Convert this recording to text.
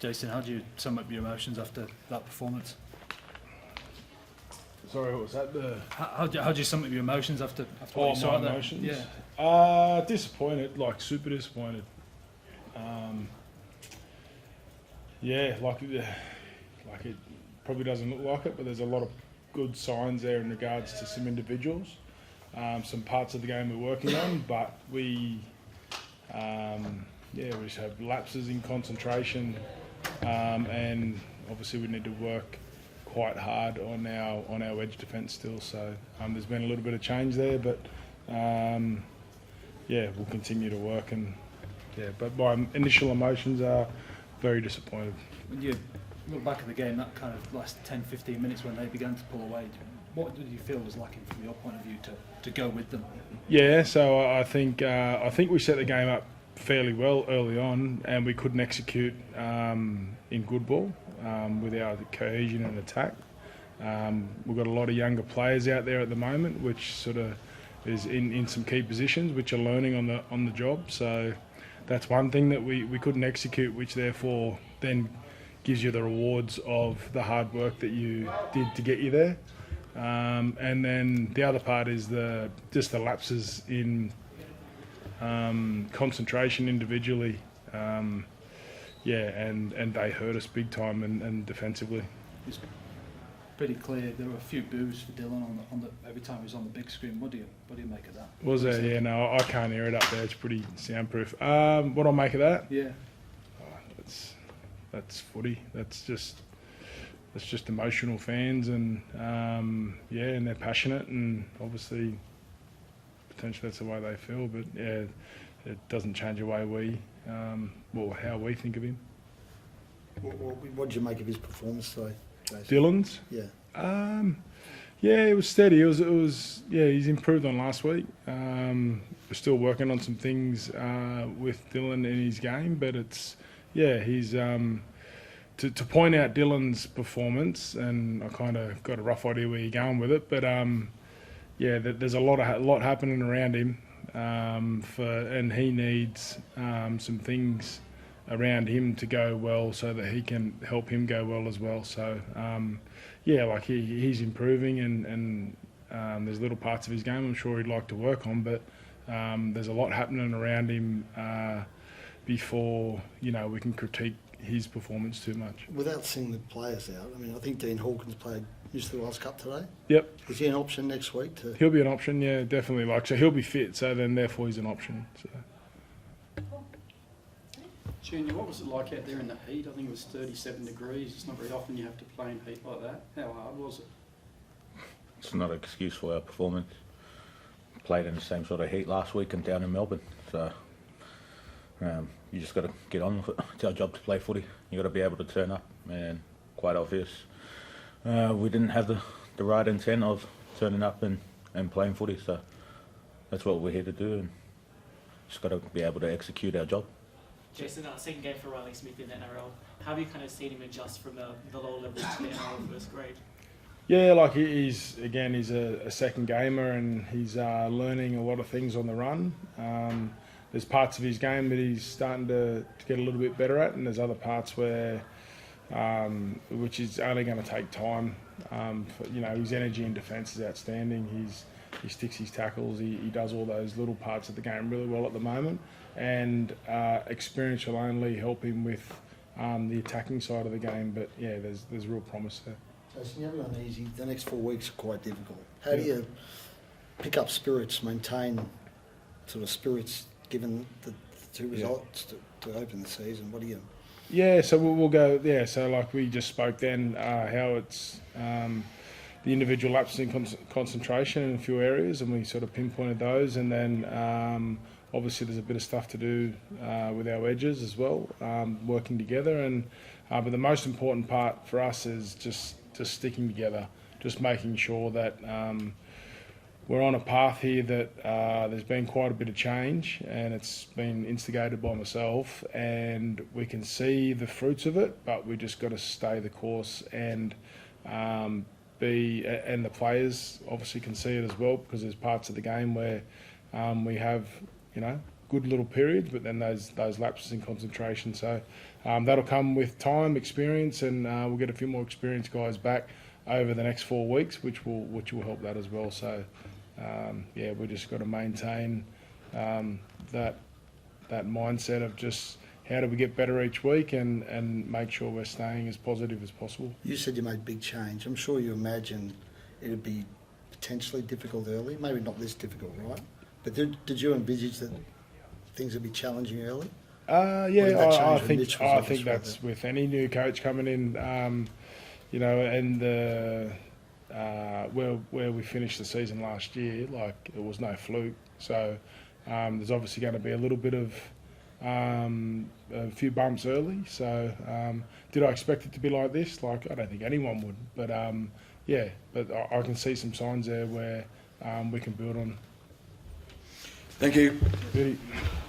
Jason, how do you sum up your emotions after that performance? Sorry, what was that? How do you sum up your emotions after what you saw my there? emotions? Yeah. Disappointed, like super disappointed. Like it probably doesn't look like it, but there's a lot of good signs there in regards to some individuals, some parts of the game we're working on, but we just have lapses in concentration, and obviously we need to work quite hard on our edge defence still. So there's been a little bit of change there, but we'll continue to work but my initial emotions are very disappointed. When you look back at the game, that kind of last 10-15 minutes when they began to pull away, what did you feel was lacking from your point of view to go with them? Yeah, so I think we set the game up fairly well early on, and we couldn't execute in good ball with our cohesion and attack. We've got a lot of younger players out there at the moment, which sort of is in some key positions, which are learning on the job. So that's one thing that we couldn't execute, which therefore then gives you the rewards of the hard work that you did to get you there. And then the other part is just the lapses in concentration individually. And they hurt us big time and defensively. It's pretty clear there were a few boos for Dylan on the every time he was on the big screen. What do you make of that? Was there? Yeah, no, I can't hear it up there. It's pretty soundproof. What I make of that? Yeah. That's footy. That's just emotional fans, and and they're passionate, and obviously potentially that's the way they feel. But yeah, it doesn't change the way how we think of him. What did you make of his performance today, Jason? Dylan's? Yeah. It was steady. It was he's improved on last week. We're still working on some things with Dylan in his game, but he's to point out Dylan's performance, and I kind of got a rough idea where you're going with it, but there's a lot happening around him, and he needs some things around him to go well so that he can help him go well as well. So he's improving, and there's little parts of his game I'm sure he'd like to work on, but there's a lot happening around him before we can critique his performance too much. Without seeing the players out, I mean, I think Dean Hawkins played New South Wales Cup today. Yep. Is he an option next week? He'll be an option, yeah, definitely. So he'll be fit, so then therefore he's an option. So. Junior, what was it like out there in the heat? I think it was 37 degrees. It's not very often you have to play in heat like that. How hard was it? It's not an excuse for our performance. Played in the same sort of heat last week and down in Melbourne. So you just got to get on with it. It's our job to play footy. You got to be able to turn up, and quite obvious. We didn't have the right intent of turning up and playing footy. So that's what we're here to do, and just got to be able to execute our job. Jason, second game for Ryles Smith in the NRL. How have you kind of seen him adjust from the lower level to the NRL first grade? Yeah, like he's a second gamer, and he's learning a lot of things on the run. There's parts of his game that he's starting to get a little bit better at, and there's other parts where which is only going to take time. His energy in defence is outstanding. He sticks his tackles. He does all those little parts of the game really well at the moment, and experience will only help him with the attacking side of the game. But yeah, there's real promise there. Jason, you haven't gone easy. The next 4 weeks are quite difficult. How do you pick up spirits, maintain sort of spirits, given the two results to open the season? What do you? Yeah, so we'll go. Yeah, so like we just spoke then, how it's the individual lapses in concentration in a few areas, and we sort of pinpointed those, and then obviously there's a bit of stuff to do with our edges as well, working together, and but the most important part for us is just sticking together, just making sure that we're on a path here that there's been quite a bit of change, and it's been instigated by myself, and we can see the fruits of it, but we just got to stay the course, and and the players obviously can see it as well, because there's parts of the game where we have good little periods, but then those lapses in concentration. So that'll come with time, experience, and we'll get a few more experienced guys back over the next 4 weeks, which will help that as well. So we just got to maintain that mindset of just how do we get better each week and make sure we're staying as positive as possible. You said you made big change. I'm sure you imagine it'd be potentially difficult early, maybe not this difficult, right? But did you envisage that things would be challenging early? I think that's with any new coach coming in, and where we finished the season last year, like it was no fluke. So there's obviously going to be a little bit of a few bumps early. So did I expect it to be like this? Like I don't think anyone would, but I can see some signs there where we can build on. Thank you. Really.